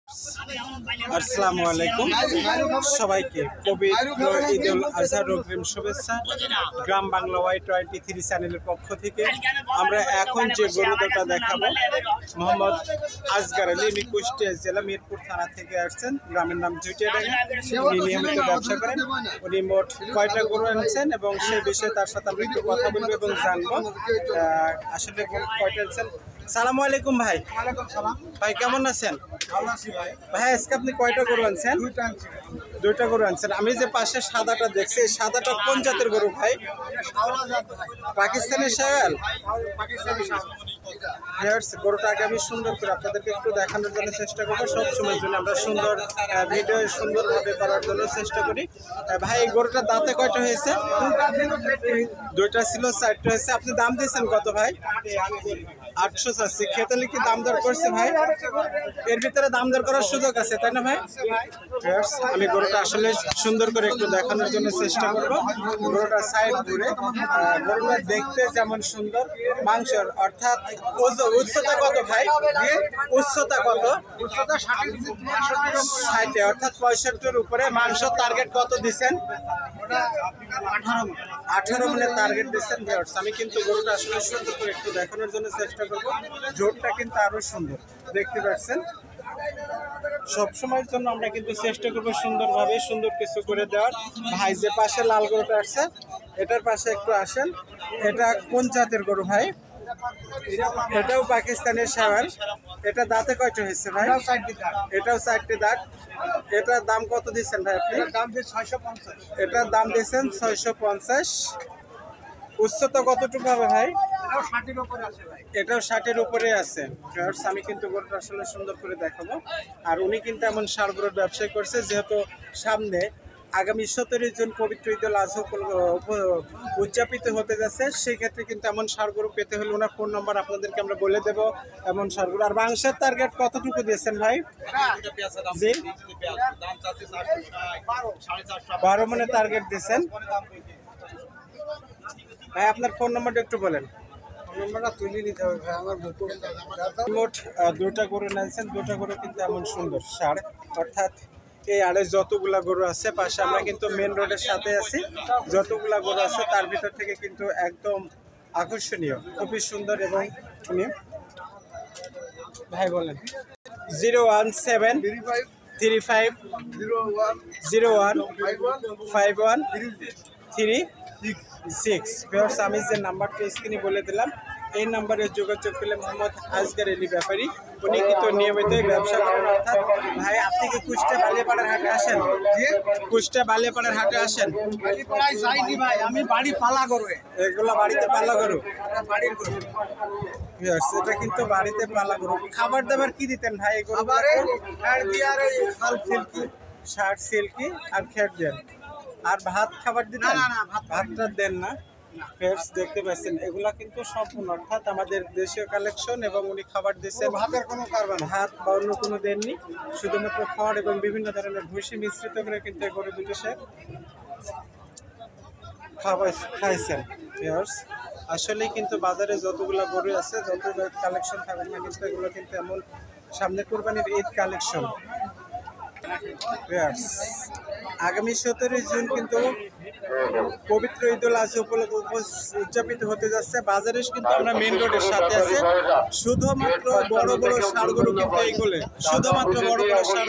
আসসালামু আলাইকুম সবাইকে পবিত্র ঈদুল আজহার অগ্রিম শুভেচ্ছা। গ্রাম বাংলা Y23 চ্যানেলের পক্ষ থেকে আমরা এখন যে গরু দুটো দেখাবো, মোহাম্মদ আসগার আলী, উনি কুষ্টিয়া জেলা মিরপুর থানা থেকে আসছেন। গ্রামের নাম জুটিয়াডাঙ্গা। উনি নিয়মিত ব্যবসা করেন। উনি মোট কয়টা গরু আনছেন এবং সেই বিষয়ে তার সাথে আমরা একটু কথা বলবো এবং জানবো আসলে কয়টা আনছেন। সালামু আলাইকুম ভাই। ভাই কেমন আছেন? ভাই আজকে আপনি কয়টা গরু আনছেন? দুইটা গরু আনছেন। আমি যে পাশে সাদাটা দেখছি, এই সাদাটা কোন জাতের গরু ভাই? পাকিস্তানি শায়াল। গরুটা আগে আমি সুন্দর করে আপনাদেরকে একটু দেখানোর জন্য চেষ্টা করবো। সবসময়ের জন্য আমরা সুন্দর ভিডিও সুন্দরভাবে করার জন্য চেষ্টা করি। ভাই এই গরুটার দাঁতে কয়টা হয়েছে? দুইটা ছিল, চারটা হয়েছে। আপনি দাম দিয়েছেন কত ভাই? 800 চাচ্ছি। খেতালে কি দাম দর করছে ভাই? এর ভিতরে দাম দর করার সুযোগ আছে, তাই না ভাই? আমি গরুটা আসলে সুন্দর করে একটু দেখানোর জন্য চেষ্টা করবো। গরুটা সাইড ঘুরে, গরুটা দেখতে যেমন সুন্দর, মাংসের অর্থাৎ উচ্চতা কত ভাই? উচ্চতা কত? 60, অর্থাৎ 65-র উপরে। মাংস টার্গেট কত দিচ্ছেন? 18 মনের টার্গেট দিচ্ছেন। আমি কিন্তু গরুটা আসলে সুন্দর করে একটু দেখানোর জন্য চেষ্টা করবো। জোরটা কিন্তু আরো সুন্দর দেখতে পাচ্ছেন। সবসময়ের জন্য আমরা কিন্তু চেষ্টা করবো সুন্দরভাবে সুন্দর কিছু করে দেওয়ার। ভাই যে পাশে লাল গরুটা আসছে, এটার পাশে একটু আসেন। এটা কোন জাতের গরু ভাই? এটাও পাকিস্তানের শায়াল। এটা দাঁতে কয়টা হয়েছে ভাই? এটাও 4টি দাঁত। এটার দাম কত দিচ্ছেন ভাই আপনি? এটার দাম দিচ্ছেন 650। উচ্চতা কতটুকু হবে ভাই? এটাও 60-এর উপরে আছে। আমি কিন্তু গরুটা আসলে সুন্দর করে দেখাবো। আর উনি কিন্তু এমন ষাঁড় গরুর ব্যবসায় করছে, যেহেতু সামনে আগামী 17 জুন পবিত্র ঈদুল আজহা উদযাপিত হতে যাচ্ছে, সেই ক্ষেত্রে কিন্তু এমন ষাঁড় গরু পেতে হলে ওনার ফোন নাম্বার আপনাদেরকে আমরা বলে দেবো। এমন ষাঁড় গরু। আর মাংসের টার্গেট কতটুকু দিয়েছেন ভাই? জি, 12 মনের টার্গেট দিয়েছেন ভাই। আপনার ফোন নাম্বারটা একটু বলেন। মোট দুটা গরু নিয়েছেন। দুটা গরু কিন্তু এমন সুন্দর ষাঁড়, অর্থাৎ এই আড়ে যতগুলা গরু আছে, পাশে আমরা কিন্তু মেন রোডের সাথে আছি, যতগুলা গরু আছে তার ভিতর থেকে কিন্তু একদম আকর্ষণীয়, খুবই সুন্দর। এবং উনি ভাই বলেন 01735151536। আমি যে নাম্বারটা স্ক্রিনে বলে দিলাম, এই নাম্বারে যোগাযোগ করলে মোহাম্মদ আসগার আলী ব্যাপারী, উনি কিন্তু নিয়মিত ব্যবসা করেন। অর্থাৎ ভাই আপনি কি কুষ্টিয়া বালিয়াপাড়ার হাটে আসেন? কুষ্টিয়া বালিয়াপাড়ার হাটে আসেন? যাইনি ভাই, আমি বাড়ি পালা করবো। এগুলো বাড়িতে পালা গরু, বাড়ির গরু। এটা কিন্তু বাড়িতে পালা গরু। খাবার দাবার কি দিতেন ভাই? ষাট সিল্কি আর খেট দেন। আর ভাত খাবার দিতেন? ভাতটা দেন না। দেখতে পাচ্ছেন এগুলা কিন্তু সম্পূর্ণ, অর্থাৎ আমাদের দেশীয় কালেকশন। এবং উনি খাবার দিচ্ছেন, ভাতের কোনো কারবার, ভাত বা অন্য কোনো দেননি, শুধুমাত্র খড় এবং বিভিন্ন ধরনের ভুসি মিশ্রিত করে কিন্তু গরু দুটো সে খাইছেন। আসলে কিন্তু বাজারে যতগুলো গরু আছে, যত কালেকশন থাকুক না, কিন্তু এগুলো কিন্তু এমন সামনে কুরবানির ঈদ কালেকশন। আগামী 17 জুন কিন্তু পবিত্র ঈদুল আজহা উপলক্ষে উদযাপিত হতে যাচ্ছে। বাজারে কিন্তু আমরা মেন রোডের সাথে আছে। শুধুমাত্র বড় বড় ষাঁড় গরু কিন্তু এইগুলো, শুধুমাত্র বড় বড় ষাঁড়